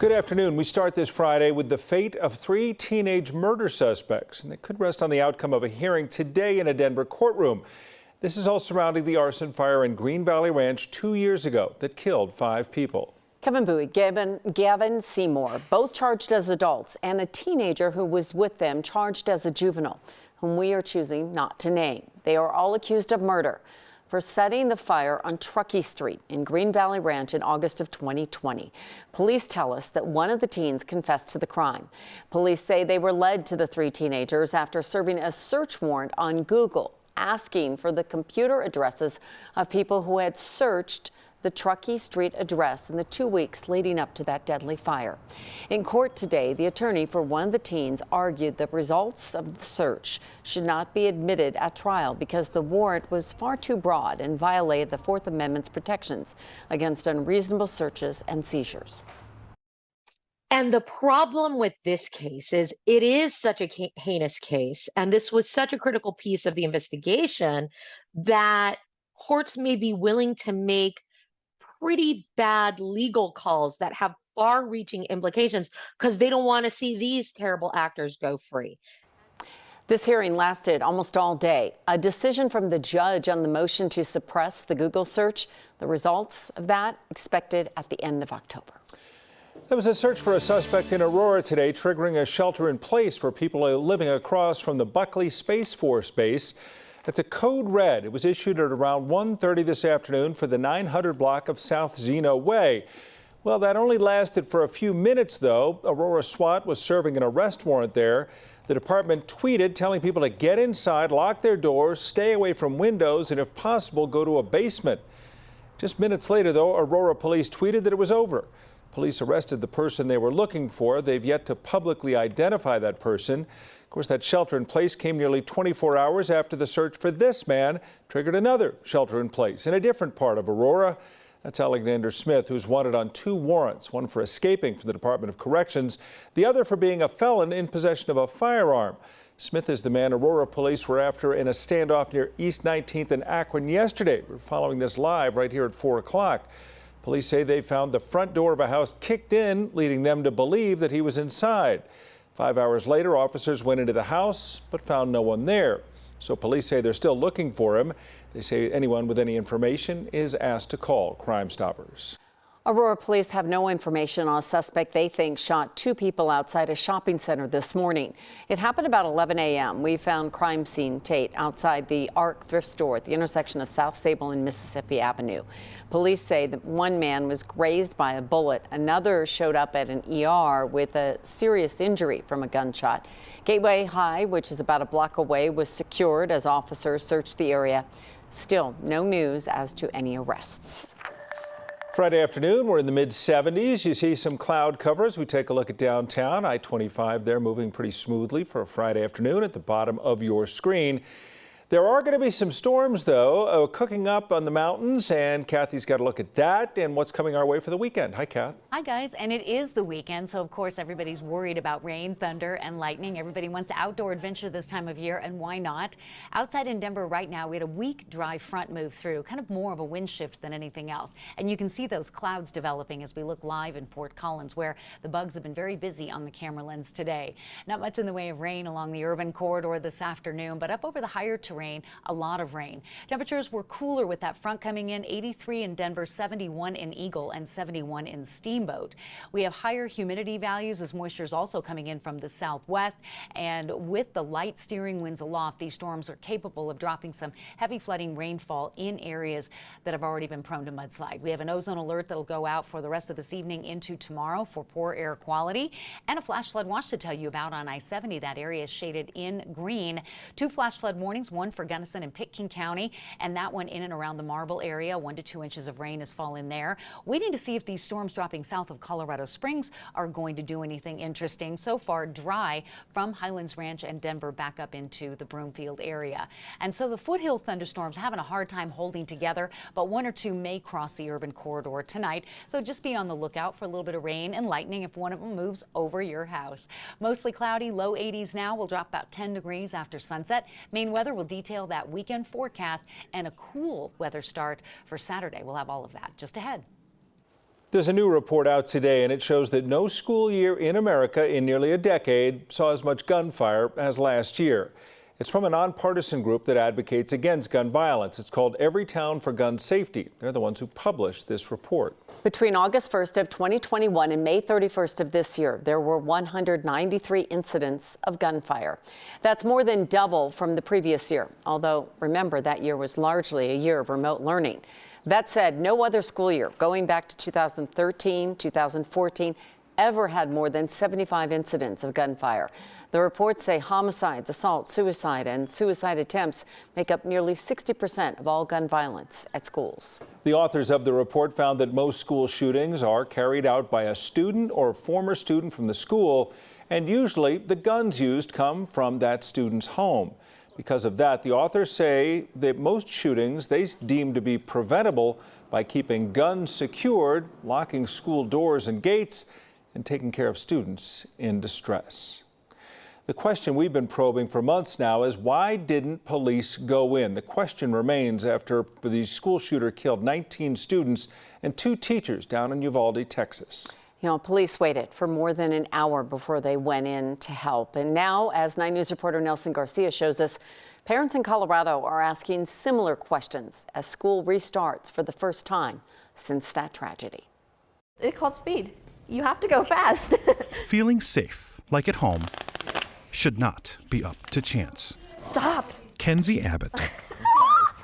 Good afternoon. We start this Friday with the fate of 3 teenage murder suspects, and it could rest on the outcome of a hearing today in a Denver courtroom. This is all surrounding the arson fire in Green Valley Ranch 2 years ago that killed 5 people. Kevin Bowie, Gavin Seymour, both charged as adults, and a teenager who was with them charged as a juvenile, whom we are choosing not to name. They are all accused of murder for setting the fire on Truckee Street in Green Valley Ranch in August of 2020. Police tell us that one of the teens confessed to the crime. Police say they were led to the 3 teenagers after serving a search warrant on Google, asking for the computer addresses of people who had searched the Truckee Street address in the 2 weeks leading up to that deadly fire. In court today, the attorney for one of the teens argued the results of the search should not be admitted at trial because the warrant was far too broad and violated the Fourth Amendment's protections against unreasonable searches and seizures. And the problem with this case is it is such a heinous case, and this was such a critical piece of the investigation that courts may be willing to make pretty bad legal calls that have far-reaching implications because they don't want to see these terrible actors go free. This hearing lasted almost all day. A decision from the judge on the motion to suppress the Google search, the results of that expected at the end of October. There was a search for a suspect in Aurora today, triggering a shelter in place for people living across from the Buckley Space Force Base. It's a code red. It was issued at around 1:30 this afternoon for the 900 block of South Zeno Way. Well, that only lasted for a few minutes, though. Aurora SWAT was serving an arrest warrant there. The department tweeted telling people to get inside, lock their doors, stay away from windows, and if possible, go to a basement. Just minutes later, though, Aurora police tweeted that it was over. Police arrested the person they were looking for. They've yet to publicly identify that person. Of course, that shelter in place came nearly 24 hours after the search for this man triggered another shelter in place in a different part of Aurora. That's Alexander Smith, who's wanted on 2 warrants, one for escaping from the Department of Corrections, the other for being a felon in possession of a firearm. Smith is the man Aurora police were after in a standoff near East 19th and Akron yesterday. We're following this live right here at 4 o'clock. Police say they found the front door of a house kicked in, leading them to believe that he was inside. 5 hours later, officers went into the house but found no one there. So police say they're still looking for him. They say anyone with any information is asked to call Crime Stoppers. Aurora police have no information on a suspect they think shot 2 people outside a shopping center this morning. It happened about 11 a.m. We found crime scene tape outside the Arc thrift store at the intersection of South Sable and Mississippi Avenue. Police say that one man was grazed by a bullet. Another showed up at an ER with a serious injury from a gunshot. Gateway High, which is about a block away, was secured as officers searched the area. Still no news as to any arrests. Friday afternoon, we're in the mid-70s. You see some cloud cover as we take a look at downtown. I-25 there moving pretty smoothly for a Friday afternoon at the bottom of your screen. There are going to be some storms, though, cooking up on the mountains, and Kathy's got a look at that and what's coming our way for the weekend. Hi, Kath. Hi, guys. And it is the weekend, so of course everybody's worried about rain, thunder, and lightning. Everybody wants outdoor adventure this time of year, and why not? Outside in Denver right now, we had a weak, dry front move through, kind of more of a wind shift than anything else. And you can see those clouds developing as we look live in Fort Collins, where the bugs have been very busy on the camera lens today. Not much in the way of rain along the urban corridor this afternoon, but up over the higher terrain, a lot of rain. Temperatures were cooler with that front coming in. 83 in Denver, 71 in Eagle, and 71 in Steamboat. We have higher humidity values as moisture is also coming in from the southwest, and with the light steering winds aloft, these storms are capable of dropping some heavy flooding rainfall in areas that have already been prone to mudslide. We have an ozone alert that'll go out for the rest of this evening into tomorrow for poor air quality, and a flash flood watch to tell you about on I-70. That area is shaded in green. 2 flash flood warnings, one for Gunnison and Pitkin County, and that one in and around the Marble area. 1 to 2 inches of rain has fallen there. Waiting to see if these storms dropping south of Colorado Springs are going to do anything interesting. So far, dry from Highlands Ranch and Denver back up into the Broomfield area. And so the foothill thunderstorms having a hard time holding together, but 1 or 2 may cross the urban corridor tonight. So just be on the lookout for a little bit of rain and lightning if one of them moves over your house. Mostly cloudy, low 80s now. We'll drop about 10 degrees after sunset. Maine weather will detail that weekend forecast and a cool weather start for Saturday. We'll have all of that just ahead. There's a new report out today, and it shows that no school year in America in nearly a decade saw as much gunfire as last year. It's from a nonpartisan group that advocates against gun violence. It's called Every Town for Gun Safety. They're the ones who published this report. Between August 1st of 2021 and May 31st of this year, there were 193 incidents of gunfire. That's more than double from the previous year, although remember that year was largely a year of remote learning. That said, no other school year, going back to 2013, 2014, ever had more than 75 incidents of gunfire. The reports say homicides, assault, suicide, and suicide attempts make up nearly 60% of all gun violence at schools. The authors of the report found that most school shootings are carried out by a student or former student from the school, and usually the guns used come from that student's home. Because of that, the authors say that most shootings they deem to be preventable by keeping guns secured, locking school doors and gates, and taking care of students in distress. The question we've been probing for months now is, why didn't police go in? The question remains after the school shooter killed 19 students and 2 teachers down in Uvalde, Texas. You know, police waited for more than an hour before they went in to help. And now, as 9 News reporter Nelson Garcia shows us, parents in Colorado are asking similar questions as school restarts for the first time since that tragedy. It called speed. You have to go fast. Feeling safe, like at home, should not be up to chance. Stop. Kenzie Abbott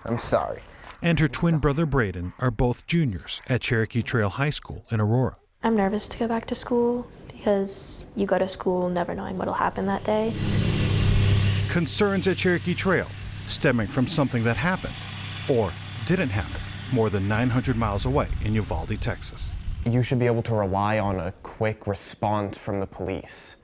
I'm sorry. and her twin brother Braden are both juniors at Cherokee Trail High School in Aurora. I'm nervous to go back to school because you go to school never knowing what'll happen that day. Concerns at Cherokee Trail stemming from something that happened or didn't happen more than 900 miles away in Uvalde, Texas. You should be able to rely on a quick response from the police.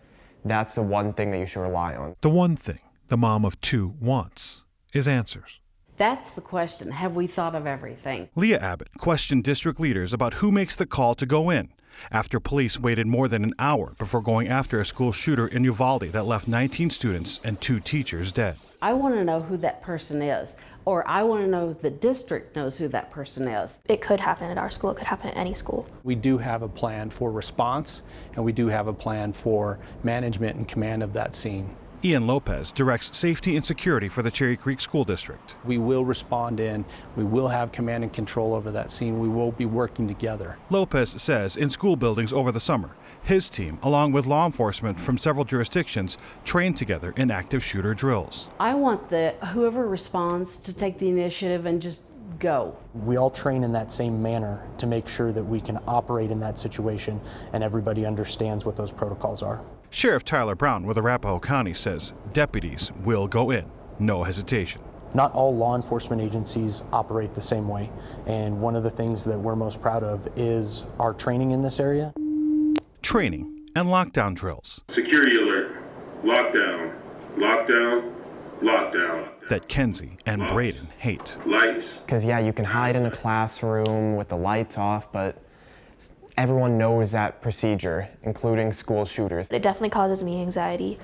That's the one thing that you should rely on. The one thing the mom of 2 wants is answers. That's the question. Have we thought of everything? Leah Abbott questioned district leaders about who makes the call to go in after police waited more than an hour before going after a school shooter in Uvalde that left 19 students and 2 teachers dead. I want to know who that person is, or I want to know if the district knows who that person is. It could happen at our school, it could happen at any school. We do have a plan for response, and we do have a plan for management and command of that scene. Ian Lopez directs safety and security for the Cherry Creek School District. We will respond in, we will have command and control over that scene, we will be working together. Lopez says in school buildings over the summer, his team, along with law enforcement from several jurisdictions, trained together in active shooter drills. I want whoever responds to take the initiative and just go. We all train in that same manner to make sure that we can operate in that situation and everybody understands what those protocols are. Sheriff Tyler Brown with Arapahoe County says deputies will go in, no hesitation. Not all law enforcement agencies operate the same way, and one of the things that we're most proud of is our training in this area. Training and lockdown drills. Security alert. Lockdown. Lockdown. Lockdown. That Kenzie and Braden hate. Lights. Because yeah, you can hide in a classroom with the lights off, but everyone knows that procedure, including school shooters. It definitely causes me anxiety,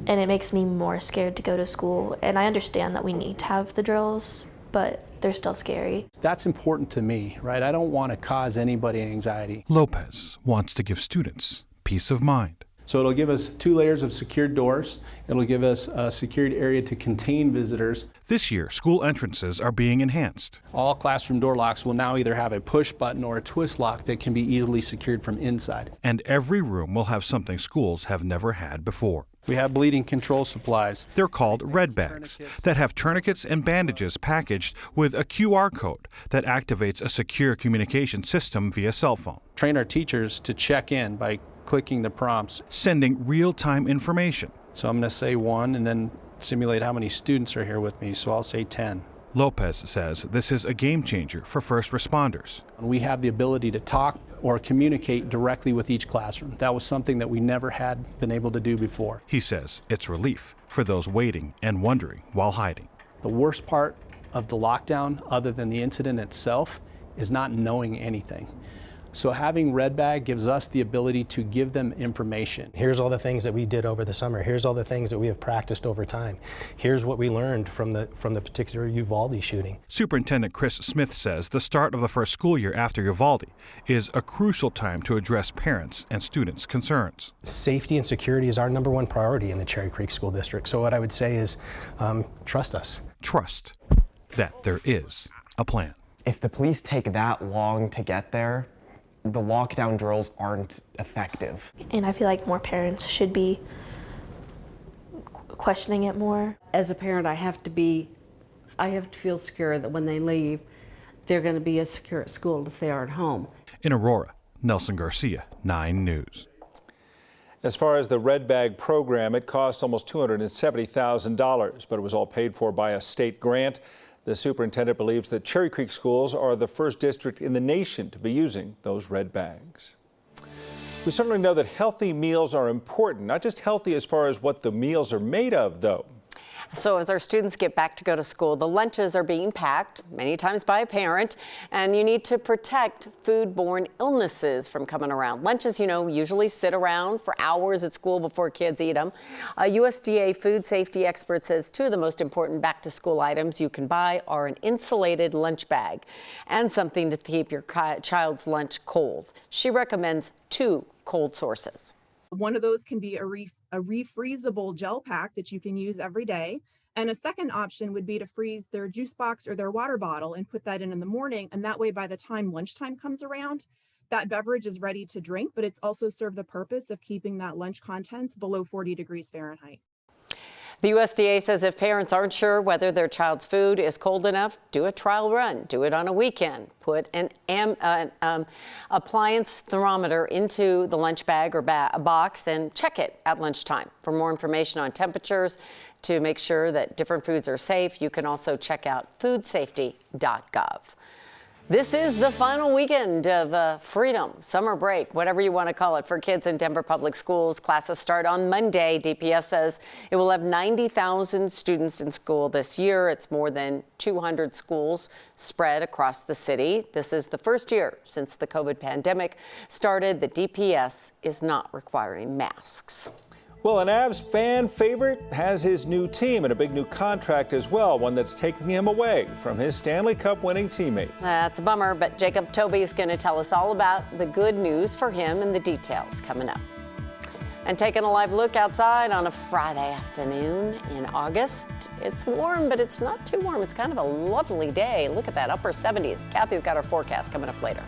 and it makes me more scared to go to school. And I understand that we need to have the drills, but they're still scary. That's important to me, right? I don't want to cause anybody anxiety. Lopez wants to give students peace of mind. So it'll give us 2 layers of secured doors. It'll give us a secured area to contain visitors. This year, school entrances are being enhanced. All classroom door locks will now either have a push button or a twist lock that can be easily secured from inside. And every room will have something schools have never had before. We have bleeding control supplies. They're called red bags that have tourniquets and bandages packaged with a QR code that activates a secure communication system via cell phone. Train our teachers to check in by clicking the prompts, sending real-time information. So I'm going to say 1 and then simulate how many students are here with me, so I'll say 10. Lopez says this is a game changer for first responders. We have the ability to talk or communicate directly with each classroom. That was something that we never had been able to do before. He says it's relief for those waiting and wondering while hiding. The worst part of the lockdown, other than the incident itself, is not knowing anything. So having Red Bag gives us the ability to give them information. Here's all the things that we did over the summer. Here's all the things that we have practiced over time. Here's what we learned from the particular Uvalde shooting. Superintendent Chris Smith says the start of the first school year after Uvalde is a crucial time to address parents and students' concerns. Safety and security is our #1 priority in the Cherry Creek School District. So what I would say is trust us. Trust that there is a plan. If the police take that long to get there, the lockdown drills aren't effective. And I feel like more parents should be questioning it more. As a parent, I have to feel secure that when they leave, they're going to be as secure at school as they are at home. In Aurora, Nelson Garcia, 9 News. As far as the Red Bag program, it cost almost $270,000, but it was all paid for by a state grant. The superintendent believes that Cherry Creek schools are the first district in the nation to be using those red bags. We certainly know that healthy meals are important, not just healthy as far as what the meals are made of, though. So as our students get back to go to school, the lunches are being packed, many times by a parent, and you need to protect foodborne illnesses from coming around. Lunches, usually sit around for hours at school before kids eat them. A USDA food safety expert says 2 of the most important back-to-school items you can buy are an insulated lunch bag and something to keep your child's lunch cold. She recommends 2 cold sources. One of those can be a refreezable gel pack that you can use every day. And a second option would be to freeze their juice box or their water bottle and put that in the morning. And that way, by the time lunchtime comes around, that beverage is ready to drink, but it's also served the purpose of keeping that lunch contents below 40 degrees Fahrenheit. The USDA says if parents aren't sure whether their child's food is cold enough, do a trial run. Do it on a weekend. Put an appliance thermometer into the lunch bag or box and check it at lunchtime. For more information on temperatures to make sure that different foods are safe, you can also check out foodsafety.gov. This is the final weekend of freedom, summer break, whatever you want to call it, for kids in Denver Public Schools. Classes start on Monday. DPS says it will have 90,000 students in school this year. It's more than 200 schools spread across the city. This is the first year since the COVID pandemic started that DPS is not requiring masks. Well, an Avs fan favorite has his new team and a big new contract as well, one that's taking him away from his Stanley Cup winning teammates. That's a bummer, but Jacob Toby is going to tell us all about the good news for him and the details coming up. And taking a live look outside on a Friday afternoon in August. It's warm, but it's not too warm. It's kind of a lovely day. Look at that, upper 70s. Kathy's got our forecast coming up later.